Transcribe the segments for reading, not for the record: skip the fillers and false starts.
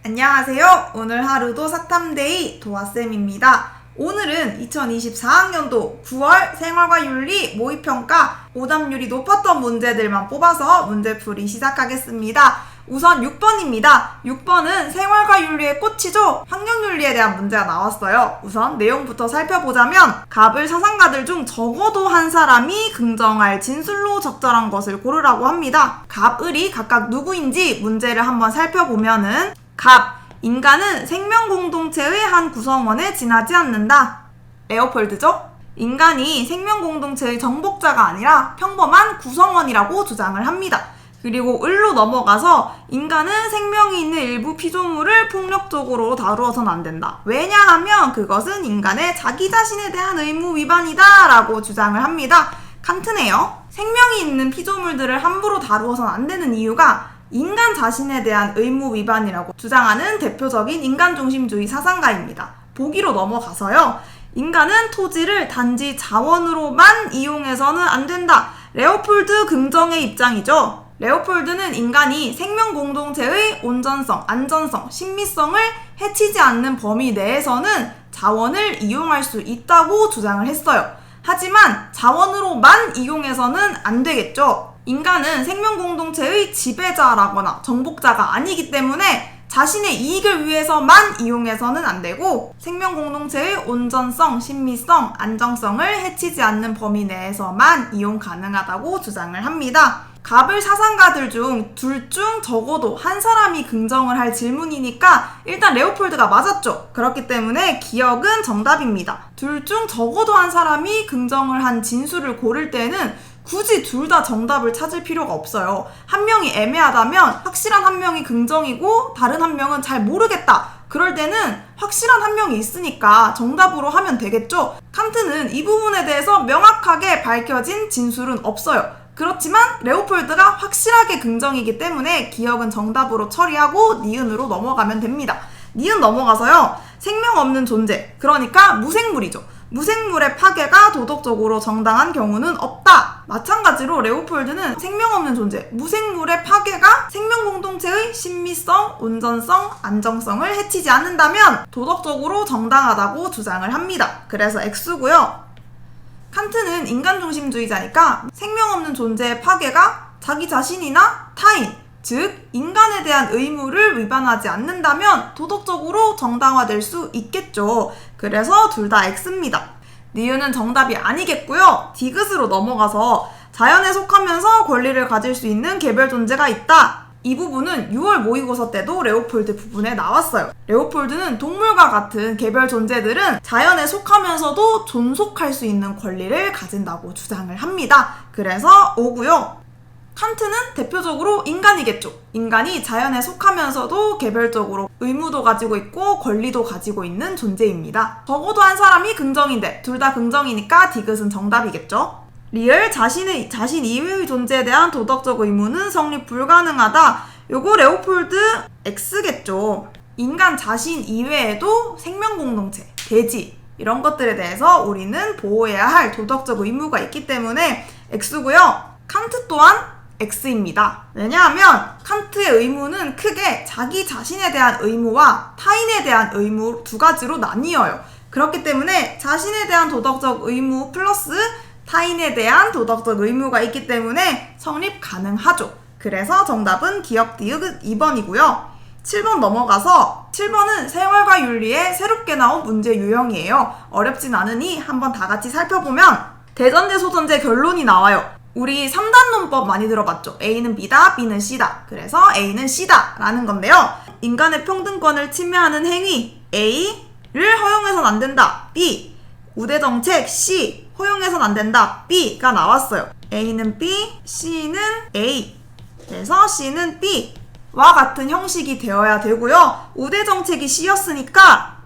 안녕하세요. 오늘 하루도 사탐데이 도아쌤입니다. 오늘은 2024학년도 9월 생활과 윤리 모의평가 오답률이 높았던 문제들만 뽑아서 문제풀이 시작하겠습니다. 우선 6번입니다. 6번은 생활과 윤리의 꽃이죠. 환경윤리에 대한 문제가 나왔어요. 우선 내용부터 살펴보자면 갑을 사상가들 중 적어도 한 사람이 긍정할 진술로 적절한 것을 고르라고 합니다. 갑, 을이 각각 누구인지 문제를 한번 살펴보면은 갑, 인간은 생명공동체의 한 구성원에 지나지 않는다. 레오폴드죠? 인간이 생명공동체의 정복자가 아니라 평범한 구성원이라고 주장을 합니다. 그리고 을로 넘어가서 인간은 생명이 있는 일부 피조물을 폭력적으로 다루어서는 안 된다. 왜냐하면 그것은 인간의 자기 자신에 대한 의무 위반이다 라고 주장을 합니다. 칸트네요. 생명이 있는 피조물들을 함부로 다루어서는 안 되는 이유가 인간 자신에 대한 의무 위반이라고 주장하는 대표적인 인간중심주의 사상가입니다. 보기로 넘어가서요. 인간은 토지를 단지 자원으로만 이용해서는 안 된다. 레오폴드 긍정의 입장이죠. 레오폴드는 인간이 생명공동체의 온전성, 안전성, 신미성을 해치지 않는 범위 내에서는 자원을 이용할 수 있다고 주장을 했어요. 하지만 자원으로만 이용해서는 안 되겠죠. 인간은 생명공동체의 지배자라거나 정복자가 아니기 때문에 자신의 이익을 위해서만 이용해서는 안 되고 생명공동체의 온전성, 신미성, 안정성을 해치지 않는 범위 내에서만 이용 가능하다고 주장을 합니다. 갑을 사상가들 중 둘 중 적어도 한 사람이 긍정을 할 질문이니까 일단 레오폴드가 맞았죠. 그렇기 때문에 기억은 정답입니다. 둘 중 적어도 한 사람이 긍정을 한 진술을 고를 때는 굳이 둘 다 정답을 찾을 필요가 없어요. 한 명이 애매하다면 확실한 한 명이 긍정이고 다른 한 명은 잘 모르겠다. 그럴 때는 확실한 한 명이 있으니까 정답으로 하면 되겠죠. 칸트는 이 부분에 대해서 명확하게 밝혀진 진술은 없어요. 그렇지만 레오폴드가 확실하게 긍정이기 때문에 기억은 정답으로 처리하고 니은으로 넘어가면 됩니다. 니은 넘어가서요. 생명 없는 존재, 그러니까 무생물이죠. 무생물의 파괴가 도덕적으로 정당한 경우는 없다. 마찬가지로 레오폴드는 생명 없는 존재, 무생물의 파괴가 생명공동체의 신미성, 온전성, 안정성을 해치지 않는다면 도덕적으로 정당하다고 주장을 합니다. 그래서 X고요. 칸트는 인간중심주의자니까 생명 없는 존재의 파괴가 자기 자신이나 타인, 즉 인간에 대한 의무를 위반하지 않는다면 도덕적으로 정당화될 수 있겠죠. 그래서 둘 다 X입니다. 니은은 정답이 아니겠고요. 디귿으로 넘어가서 자연에 속하면서 권리를 가질 수 있는 개별 존재가 있다. 이 부분은 6월 모의고사 때도 레오폴드 부분에 나왔어요. 레오폴드는 동물과 같은 개별 존재들은 자연에 속하면서도 존속할 수 있는 권리를 가진다고 주장을 합니다. 그래서 O고요. 칸트는 대표적으로 인간이겠죠. 인간이 자연에 속하면서도 개별적으로 의무도 가지고 있고 권리도 가지고 있는 존재입니다. 적어도 한 사람이 긍정인데 둘 다 긍정이니까 디귿은 정답이겠죠. 리을 자신 이외의 존재에 대한 도덕적 의무는 성립 불가능하다. 요거 레오폴드 X겠죠. 인간 자신 이외에도 생명공동체, 대지 이런 것들에 대해서 우리는 보호해야 할 도덕적 의무가 있기 때문에 X고요. 칸트 또한 X입니다. 왜냐하면 칸트의 의무는 크게 자기 자신에 대한 의무와 타인에 대한 의무 두 가지로 나뉘어요. 그렇기 때문에 자신에 대한 도덕적 의무 플러스 타인에 대한 도덕적 의무가 있기 때문에 성립 가능하죠. 그래서 정답은 기억 디귿 2번이고요. 7번 넘어가서 7번은 생활과 윤리에 새롭게 나온 문제 유형이에요. 어렵진 않으니 한번 다 같이 살펴보면 대전제, 소전제 결론이 나와요. 우리 3단 논법 많이 들어봤죠? A는 B다, B는 C다. 그래서 A는 C다 라는 건데요. 인간의 평등권을 침해하는 행위 A를 허용해서는 안 된다. B, 우대정책 C, 허용해서는 안 된다. B가 나왔어요. A는 B, C는 A. 그래서 C는 B와 같은 형식이 되어야 되고요. 우대정책이 C였으니까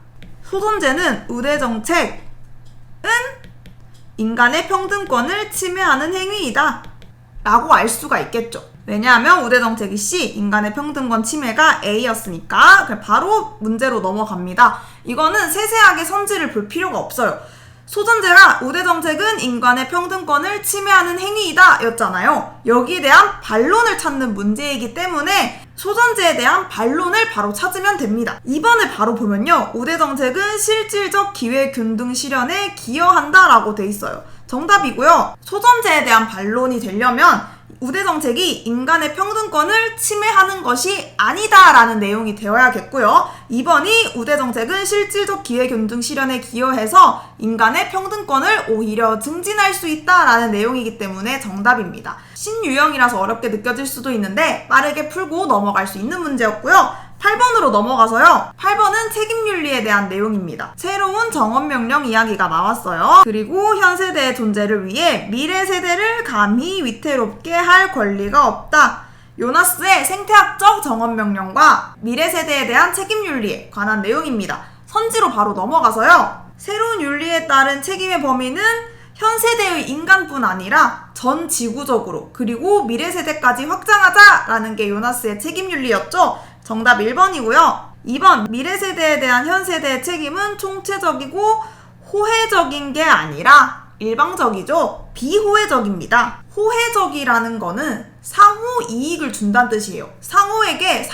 소전제는 우대정책은 인간의 평등권을 침해하는 행위이다 라고 알 수가 있겠죠. 왜냐하면 우대정책이 C, 인간의 평등권 침해가 A였으니까 바로 문제로 넘어갑니다. 이거는 세세하게 선지를 볼 필요가 없어요. 소전제가 우대정책은 인간의 평등권을 침해하는 행위이다 였잖아요. 여기에 대한 반론을 찾는 문제이기 때문에 소전제에 대한 반론을 바로 찾으면 됩니다. 2번을 바로 보면요. 우대정책은 실질적 기회균등 실현에 기여한다 라고 돼 있어요. 정답이고요. 소전제에 대한 반론이 되려면 우대정책이 인간의 평등권을 침해하는 것이 아니다라는 내용이 되어야겠고요. 2번이 우대정책은 실질적 기회균등 실현에 기여해서 인간의 평등권을 오히려 증진할 수 있다라는 내용이기 때문에 정답입니다. 신유형이라서 어렵게 느껴질 수도 있는데 빠르게 풀고 넘어갈 수 있는 문제였고요. 8번으로 넘어가서요. 8번은 책임윤리에 대한 내용입니다. 새로운 정원명령 이야기가 나왔어요. 그리고 현 세대의 존재를 위해 미래 세대를 감히 위태롭게 할 권리가 없다. 요나스의 생태학적 정원명령과 미래 세대에 대한 책임윤리에 관한 내용입니다. 선지로 바로 넘어가서요. 새로운 윤리에 따른 책임의 범위는 현 세대의 인간뿐 아니라 전 지구적으로 그리고 미래 세대까지 확장하자라는 게 요나스의 책임윤리였죠. 정답 1번이고요. 2번 미래 세대에 대한 현 세대의 책임은 총체적이고 호혜적인 게 아니라 일방적이죠. 비호혜적입니다. 호혜적이라는 거는 상호 이익을 준다는 뜻이에요. 서로에게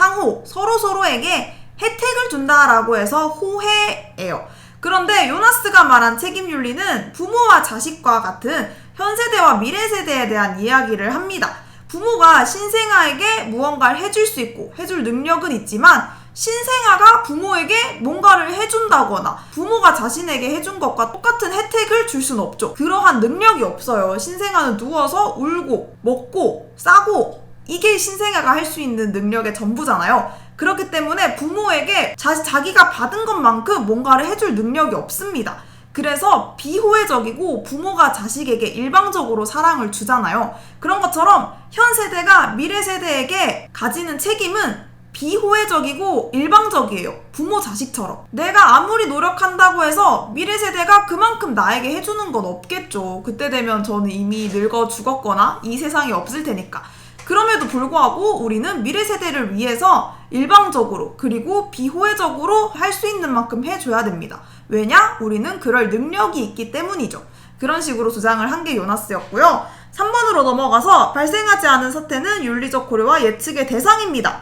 혜택을 준다라고 해서 호혜예요. 그런데 요나스가 말한 책임윤리는 부모와 자식과 같은 현 세대와 미래 세대에 대한 이야기를 합니다. 부모가 신생아에게 무언가를 해줄 수 있고 해줄 능력은 있지만 신생아가 부모에게 뭔가를 해준다거나 부모가 자신에게 해준 것과 똑같은 혜택을 줄 수는 없죠. 그러한 능력이 없어요. 신생아는 누워서 울고 먹고 싸고 이게 신생아가 할 수 있는 능력의 전부잖아요. 그렇기 때문에 부모에게 자기가 받은 것만큼 뭔가를 해줄 능력이 없습니다. 그래서 비호혜적이고 부모가 자식에게 일방적으로 사랑을 주잖아요. 그런 것처럼 현 세대가 미래 세대에게 가지는 책임은 비호혜적이고 일방적이에요. 부모 자식처럼. 내가 아무리 노력한다고 해서 미래 세대가 그만큼 나에게 해주는 건 없겠죠. 그때 되면 저는 이미 늙어 죽었거나 이 세상에 없을 테니까. 그럼에도 불구하고 우리는 미래 세대를 위해서 일방적으로 그리고 비호혜적으로 할 수 있는 만큼 해줘야 됩니다. 왜냐? 우리는 그럴 능력이 있기 때문이죠. 그런 식으로 주장을 한 게 요나스였고요. 3번으로 넘어가서 발생하지 않은 사태는 윤리적 고려와 예측의 대상입니다.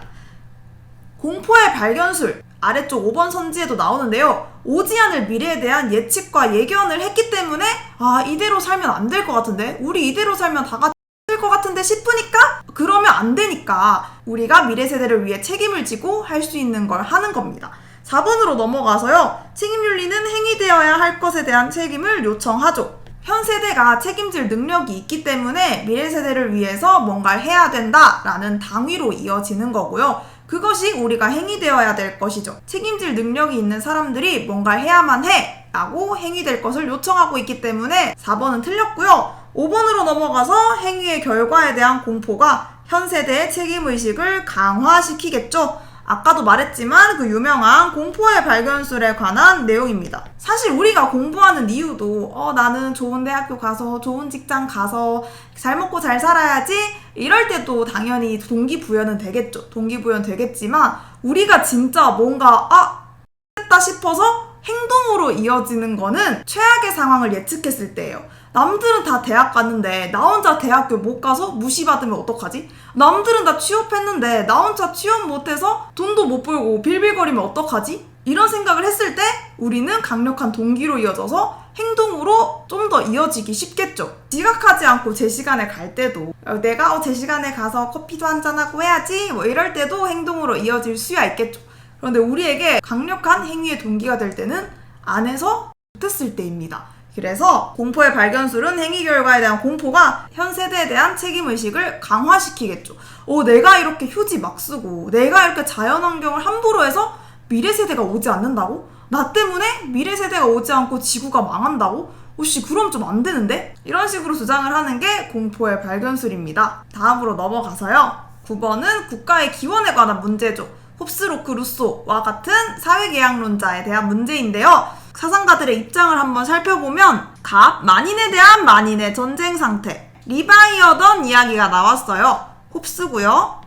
공포의 발견술 아래쪽 5번 선지에도 나오는데요. 오지 않을 미래에 대한 예측과 예견을 했기 때문에 이대로 살면 안 될 것 같은데 우리 이대로 살면 다 같이 것 같은데 싶으니까 그러면 안 되니까 우리가 미래 세대를 위해 책임을 지고 할 수 있는 걸 하는 겁니다. 4번으로 넘어가서요. 책임윤리는 행위되어야 할 것에 대한 책임을 요청하죠. 현 세대가 책임질 능력이 있기 때문에 미래 세대를 위해서 뭔가를 해야 된다라는 당위로 이어지는 거고요. 그것이 우리가 행위되어야 될 것이죠. 책임질 능력이 있는 사람들이 뭔가를 해야만 해 라고 행위될 것을 요청하고 있기 때문에 4번은 틀렸고요. 5번으로 넘어가서 행위의 결과에 대한 공포가 현 세대의 책임의식을 강화시키겠죠. 아까도 말했지만 그 유명한 공포의 발견술에 관한 내용입니다. 사실 우리가 공부하는 이유도 나는 좋은 대학교 가서 좋은 직장 가서 잘 먹고 잘 살아야지 이럴 때도 당연히 동기부여는 되겠죠. 동기부여는 되겠지만 우리가 진짜 뭔가 했다 싶어서 행동으로 이어지는 거는 최악의 상황을 예측했을 때예요. 남들은 다 대학 갔는데 나 혼자 대학교 못 가서 무시받으면 어떡하지? 남들은 다 취업했는데 나 혼자 취업 못해서 돈도 못 벌고 빌빌거리면 어떡하지? 이런 생각을 했을 때 우리는 강력한 동기로 이어져서 행동으로 좀 더 이어지기 쉽겠죠. 지각하지 않고 제 시간에 갈 때도 내가 제 시간에 가서 커피도 한잔하고 해야지 이럴 때도 행동으로 이어질 수야 있겠죠. 그런데 우리에게 강력한 행위의 동기가 될 때는 안 해서 못했을 때입니다. 그래서 공포의 발견술은 행위 결과에 대한 공포가 현 세대에 대한 책임의식을 강화시키겠죠. 내가 이렇게 휴지 막 쓰고 내가 이렇게 자연환경을 함부로 해서 미래 세대가 오지 않는다고? 나 때문에 미래 세대가 오지 않고 지구가 망한다고? 그럼 좀 안 되는데? 이런 식으로 주장을 하는 게 공포의 발견술입니다. 다음으로 넘어가서요. 9번은 국가의 기원에 관한 문제죠. 홉스로크 루소와 같은 사회계약론자에 대한 문제인데요. 사상가들의 입장을 한번 살펴보면 만인에 대한 만인의 전쟁 상태, 리바이어던 이야기가 나왔어요. 홉스고요.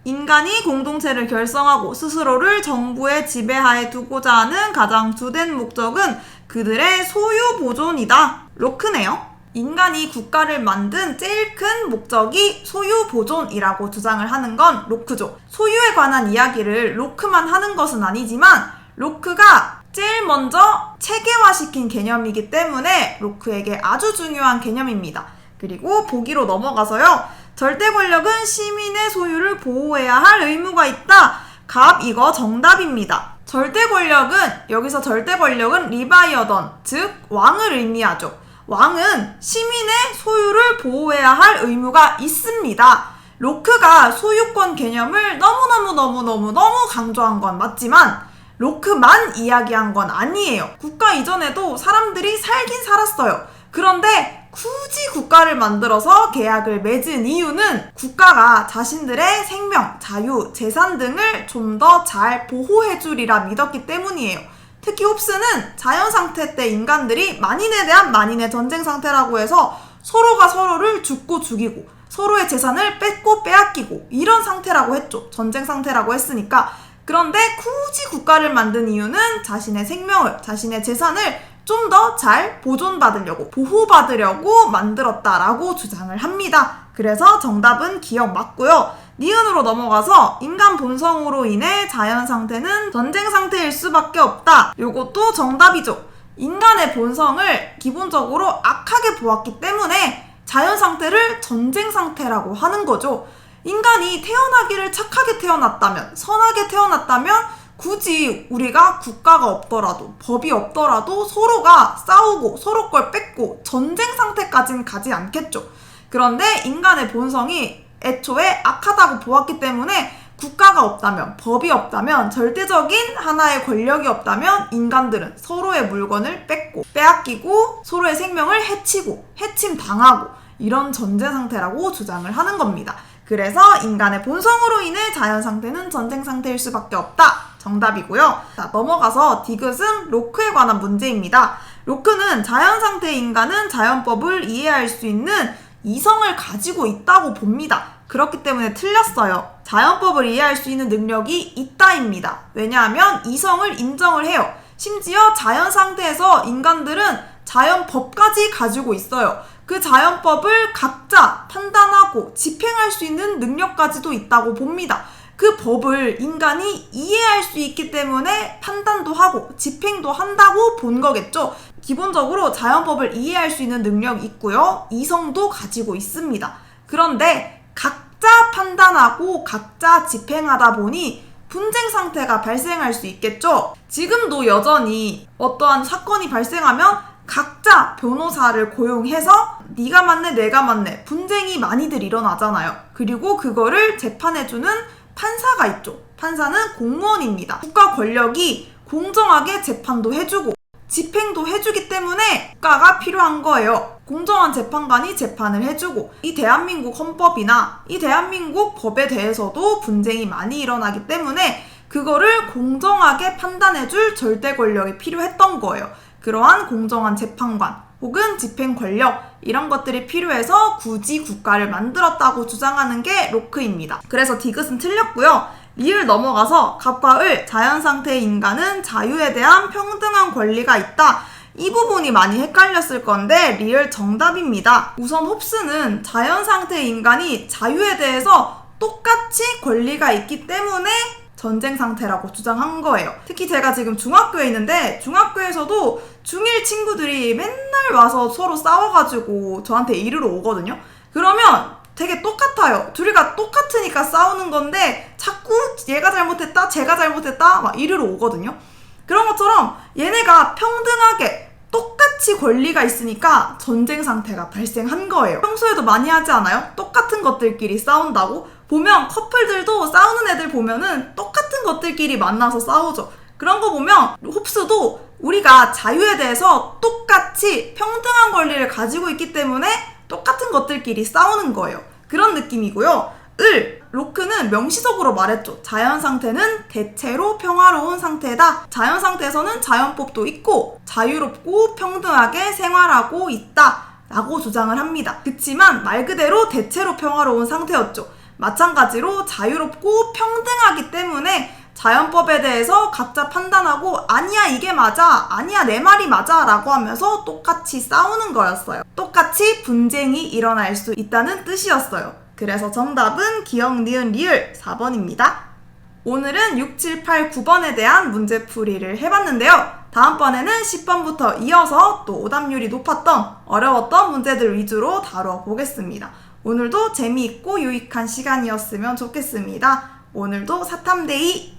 인간이 공동체를 결성하고 스스로를 정부의 지배하에 두고자 하는 가장 주된 목적은 그들의 소유 보존이다. 로크네요. 인간이 국가를 만든 제일 큰 목적이 소유 보존이라고 주장을 하는 건 로크죠. 소유에 관한 이야기를 로크만 하는 것은 아니지만 로크가 제일 먼저 체계화시킨 개념이기 때문에 로크에게 아주 중요한 개념입니다. 그리고 보기로 넘어가서요. 절대 권력은 시민의 소유를 보호해야 할 의무가 있다. 갑 이거 정답입니다. 여기서 절대 권력은 리바이어던, 즉 왕을 의미하죠. 왕은 시민의 소유를 보호해야 할 의무가 있습니다. 로크가 소유권 개념을 너무 강조한 건 맞지만 로크만 이야기한 건 아니에요. 국가 이전에도 사람들이 살긴 살았어요. 그런데 굳이 국가를 만들어서 계약을 맺은 이유는 국가가 자신들의 생명, 자유, 재산 등을 좀 더 잘 보호해주리라 믿었기 때문이에요. 특히 홉스는 자연상태 때 인간들이 만인에 대한 만인의 전쟁 상태라고 해서 서로가 서로를 죽고 죽이고 서로의 재산을 뺏고 빼앗기고 이런 상태라고 했죠. 전쟁 상태라고 했으니까. 그런데 굳이 국가를 만든 이유는 자신의 생명을, 자신의 재산을 좀 더 잘 보존받으려고, 보호받으려고 만들었다라고 주장을 합니다. 그래서 정답은 기억 맞고요. 니은으로 넘어가서 인간 본성으로 인해 자연 상태는 전쟁 상태일 수밖에 없다. 요것도 정답이죠. 인간의 본성을 기본적으로 악하게 보았기 때문에 자연 상태를 전쟁 상태라고 하는 거죠. 인간이 태어나기를 착하게 태어났다면, 선하게 태어났다면 굳이 우리가 국가가 없더라도, 법이 없더라도 서로가 싸우고 서로 걸 뺏고 전쟁 상태까지는 가지 않겠죠. 그런데 인간의 본성이 애초에 악하다고 보았기 때문에 국가가 없다면, 법이 없다면, 절대적인 하나의 권력이 없다면 인간들은 서로의 물건을 뺏고 빼앗기고 서로의 생명을 해치고 해침당하고 이런 전쟁 상태라고 주장을 하는 겁니다. 그래서 인간의 본성으로 인해 자연 상태는 전쟁 상태일 수밖에 없다. 정답이고요. 자, 넘어가서 디귿은 로크에 관한 문제입니다. 로크는 자연 상태의 인간은 자연법을 이해할 수 있는 이성을 가지고 있다고 봅니다. 그렇기 때문에 틀렸어요. 자연법을 이해할 수 있는 능력이 있다입니다. 왜냐하면 이성을 인정을 해요. 심지어 자연 상태에서 인간들은 자연법까지 가지고 있어요. 그 자연법을 각자 판단하고 집행할 수 있는 능력까지도 있다고 봅니다. 그 법을 인간이 이해할 수 있기 때문에 판단도 하고 집행도 한다고 본 거겠죠. 기본적으로 자연법을 이해할 수 있는 능력이 있고요. 이성도 가지고 있습니다. 그런데 각자 판단하고 각자 집행하다 보니 분쟁 상태가 발생할 수 있겠죠. 지금도 여전히 어떠한 사건이 발생하면 각자 변호사를 고용해서 네가 맞네 내가 맞네 분쟁이 많이들 일어나잖아요. 그리고 그거를 재판해주는 판사가 있죠. 판사는 공무원입니다. 국가 권력이 공정하게 재판도 해주고 집행도 해주기 때문에 국가가 필요한 거예요. 공정한 재판관이 재판을 해주고 이 대한민국 헌법이나 이 대한민국 법에 대해서도 분쟁이 많이 일어나기 때문에 그거를 공정하게 판단해줄 절대 권력이 필요했던 거예요. 그러한 공정한 재판관 혹은 집행 권력 이런 것들이 필요해서 굳이 국가를 만들었다고 주장하는 게 로크입니다. 그래서 디귿은 틀렸고요. 리을 넘어가서 갑과 을, 자연상태의 인간은 자유에 대한 평등한 권리가 있다. 이 부분이 많이 헷갈렸을 건데 리을 정답입니다. 우선 홉스는 자연상태의 인간이 자유에 대해서 똑같이 권리가 있기 때문에 전쟁 상태라고 주장한 거예요. 특히 제가 지금 중학교에 있는데 중학교에서도 중1 친구들이 맨날 와서 서로 싸워가지고 저한테 이르러 오거든요. 그러면 되게 똑같아요. 둘이가 똑같으니까 싸우는 건데 자꾸 얘가 잘못했다, 쟤가 잘못했다 막 이르러 오거든요. 그런 것처럼 얘네가 평등하게 똑같이 권리가 있으니까 전쟁 상태가 발생한 거예요. 평소에도 많이 하지 않아요? 똑같은 것들끼리 싸운다고? 보면 커플들도 싸우는 애들 보면은 똑같은 것들끼리 만나서 싸우죠. 그런 거 보면 홉스도 우리가 자유에 대해서 똑같이 평등한 권리를 가지고 있기 때문에 똑같은 것들끼리 싸우는 거예요. 그런 느낌이고요. 로크는 명시적으로 말했죠. 자연 상태는 대체로 평화로운 상태다. 자연 상태에서는 자연법도 있고 자유롭고 평등하게 생활하고 있다 라고 주장을 합니다. 그치만 말 그대로 대체로 평화로운 상태였죠. 마찬가지로 자유롭고 평등하기 때문에 자연법에 대해서 각자 판단하고 아니야 이게 맞아, 아니야 내 말이 맞아 라고 하면서 똑같이 싸우는 거였어요. 똑같이 분쟁이 일어날 수 있다는 뜻이었어요. 그래서 정답은 기억, 니은, 리을 4번입니다. 오늘은 6, 7, 8, 9번에 대한 문제풀이를 해봤는데요. 다음번에는 10번부터 이어서 또 오답률이 높았던 어려웠던 문제들 위주로 다뤄보겠습니다. 오늘도 재미있고 유익한 시간이었으면 좋겠습니다. 오늘도 사탐데이